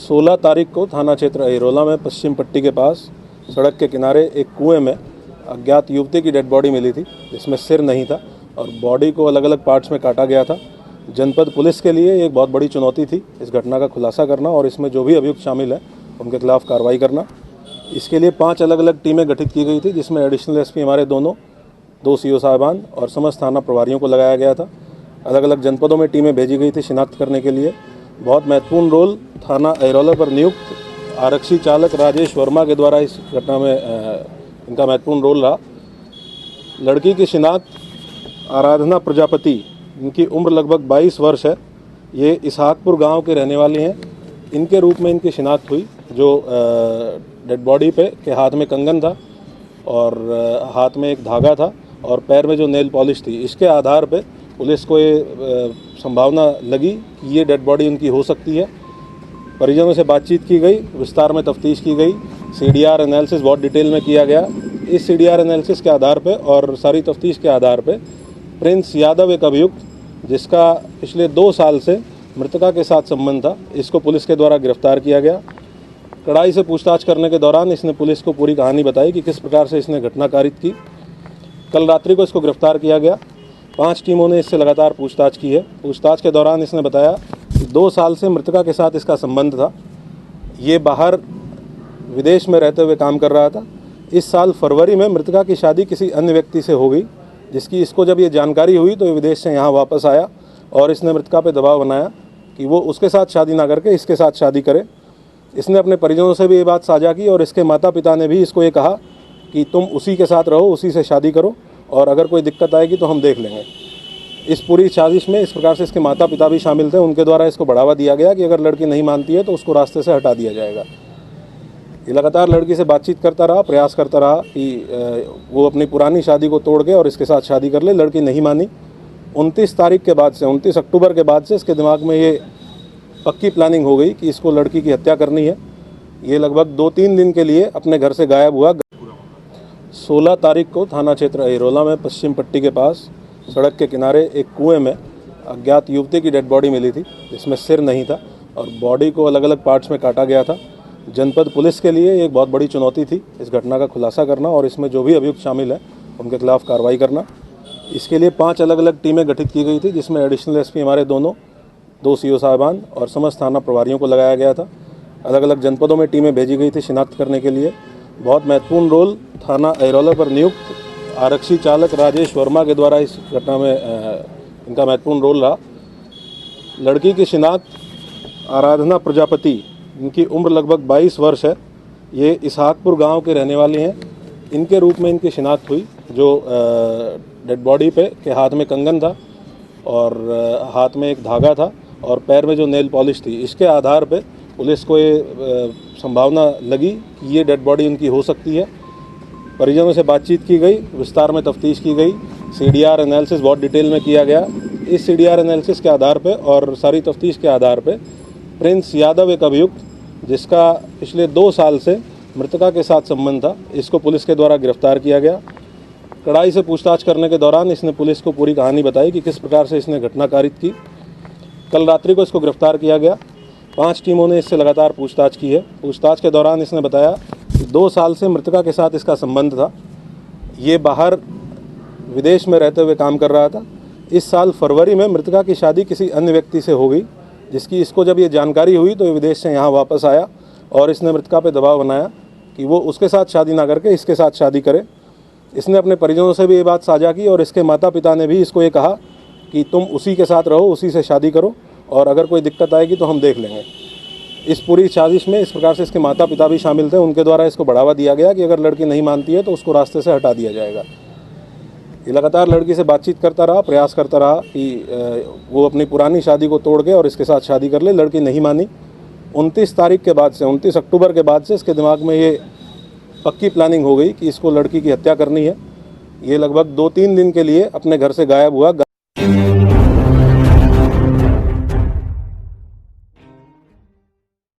16 तारीख को थाना क्षेत्र अहिरोला में पश्चिम पट्टी के पास सड़क के किनारे एक कुएं में अज्ञात युवती की डेड बॉडी मिली थी, जिसमें सिर नहीं था और बॉडी को अलग अलग पार्ट्स में काटा गया था। जनपद पुलिस के लिए एक बहुत बड़ी चुनौती थी इस घटना का खुलासा करना और इसमें जो भी अभियुक्त शामिल है उनके खिलाफ कार्रवाई करना। इसके लिए 5 अलग अलग टीमें गठित की गई थी, जिसमें एडिशनल एसपी हमारे दो सीओ साहिबान और समस्त थाना प्रभारियों को लगाया गया था। अलग अलग जनपदों में टीमें भेजी गई थी शिनाख्त करने के लिए। बहुत महत्वपूर्ण रोल थाना अहिरोला पर नियुक्त आरक्षी चालक राजेश वर्मा के द्वारा इस घटना में इनका महत्वपूर्ण रोल रहा। लड़की की शिनाख्त आराधना प्रजापति, इनकी उम्र लगभग 22 वर्ष है। ये इसहाकपुर गांव के रहने वाली हैं। इनके रूप में इनकी शिनाख्त हुई, जो डेड बॉडी पे के हाथ में कंगन था और हाथ में एक धागा था और पैर में जो नेल पॉलिश थी। इसके आधार पे पुलिस को ये संभावना लगी कि ये डेड बॉडी उनकी हो सकती है। परिजनों से बातचीत की गई, विस्तार में तफ्तीश की गई, सीडीआर एनालिसिस बहुत डिटेल में किया गया। इस सीडीआर एनालिसिस के आधार पे और सारी तफ्तीश के आधार पे प्रिंस यादव एक अभियुक्त जिसका पिछले 2 साल से मृतका के साथ संबंध था, इसको पुलिस के द्वारा गिरफ्तार किया गया। कड़ाई से पूछताछ करने के दौरान इसने पुलिस को पूरी कहानी बताई कि किस प्रकार से इसने घटना कारित की। कल रात्रि को इसको गिरफ्तार किया गया। 5 टीमों ने इससे लगातार पूछताछ की है। पूछताछ के दौरान इसने बताया कि 2 साल से मृतका के साथ इसका संबंध था। ये बाहर विदेश में रहते हुए काम कर रहा था। इस साल फरवरी में मृतका की शादी किसी अन्य व्यक्ति से हो गई, जिसकी इसको जब ये जानकारी हुई तो ये विदेश से यहाँ वापस आया और इसने मृतका पे दबाव बनाया कि वो उसके साथ शादी ना करके इसके साथ शादी करे। इसने अपने परिजनों से भी ये बात साझा की और इसके माता पिता ने भी इसको ये कहा कि तुम उसी के साथ रहो, उसी से शादी करो और अगर कोई दिक्कत आएगी तो हम देख लेंगे। इस पूरी साजिश में इस प्रकार से इसके माता पिता भी शामिल थे। उनके द्वारा इसको बढ़ावा दिया गया कि अगर लड़की नहीं मानती है तो उसको रास्ते से हटा दिया जाएगा। ये लगातार लड़की से बातचीत करता रहा, प्रयास करता रहा कि वो अपनी पुरानी शादी को तोड़ के और इसके साथ शादी कर ले। लड़की नहीं मानी। 29 तारीख के बाद से 29 अक्टूबर के बाद से इसके दिमाग में ये पक्की प्लानिंग हो गई कि इसको लड़की की हत्या करनी है। ये लगभग 2-3 दिन के लिए अपने घर से गायब हुआ। 16 तारीख को थाना क्षेत्र अहिरोला में पश्चिम पट्टी के पास सड़क के किनारे एक कुएं में अज्ञात युवती की डेड बॉडी मिली थी, जिसमें सिर नहीं था और बॉडी को अलग अलग पार्ट्स में काटा गया था। जनपद पुलिस के लिए एक बहुत बड़ी चुनौती थी इस घटना का खुलासा करना और इसमें जो भी अभियुक्त शामिल है उनके खिलाफ कार्रवाई करना। इसके लिए 5 अलग अलग टीमें गठित की गई थी, जिसमें एडिशनल एसपी हमारे दो सीओ साहिबान और समस्त थाना प्रभारियों को लगाया गया था। अलग अलग जनपदों में टीमें भेजी गई थी शिनाख्त करने के लिए। बहुत महत्वपूर्ण रोल थाना अहिरोला पर नियुक्त आरक्षी चालक राजेश वर्मा के द्वारा इस घटना में इनका महत्वपूर्ण रोल रहा। लड़की की शिनाख्त आराधना प्रजापति, इनकी उम्र लगभग 22 वर्ष है। ये इसहाकपुर गांव के रहने वाली हैं। इनके रूप में इनकी शिनाख्त हुई, जो डेड बॉडी पे के हाथ में कंगन था और हाथ में एक धागा था और पैर में जो नेल पॉलिश थी। इसके आधार पे पुलिस को ये संभावना लगी कि ये डेड बॉडी उनकी हो सकती है। परिजनों से बातचीत की गई, विस्तार में तफ्तीश की गई, सीडीआर एनालिसिस बहुत डिटेल में किया गया। इस सीडीआर एनालिसिस के आधार पे और सारी तफ्तीश के आधार पे प्रिंस यादव एक अभियुक्त जिसका पिछले 2 साल से मृतका के साथ संबंध था, इसको पुलिस के द्वारा गिरफ्तार किया गया। कड़ाई से पूछताछ करने के दौरान इसने पुलिस को पूरी कहानी बताई कि किस प्रकार से इसने घटना कारित की। कल रात्रि को इसको गिरफ्तार किया गया। 5 टीमों ने इससे लगातार पूछताछ की है। पूछताछ के दौरान इसने बताया कि 2 साल से मृतका के साथ इसका संबंध था। ये बाहर विदेश में रहते हुए काम कर रहा था। इस साल फरवरी में मृतका की शादी किसी अन्य व्यक्ति से हो गई, जिसकी इसको जब ये जानकारी हुई तो ये विदेश से यहाँ वापस आया और इसने मृतका पे दबाव बनाया कि वो उसके साथ शादी ना करके इसके साथ शादी करे। इसने अपने परिजनों से भी ये बात साझा की और इसके माता पिता ने भी इसको ये कहा कि तुम उसी के साथ रहो, उसी से शादी करो और अगर कोई दिक्कत आएगी तो हम देख लेंगे। इस पूरी साजिश में इस प्रकार से इसके माता पिता भी शामिल थे। उनके द्वारा इसको बढ़ावा दिया गया कि अगर लड़की नहीं मानती है तो उसको रास्ते से हटा दिया जाएगा। ये लगातार लड़की से बातचीत करता रहा, प्रयास करता रहा कि वो अपनी पुरानी शादी को तोड़ के और इसके साथ शादी कर ले। लड़की नहीं मानी। 29 तारीख के बाद से 29 अक्टूबर के बाद से इसके दिमाग में ये पक्की प्लानिंग हो गई कि इसको लड़की की हत्या करनी है। ये लगभग 2-3 दिन के लिए अपने घर से गायब हुआ।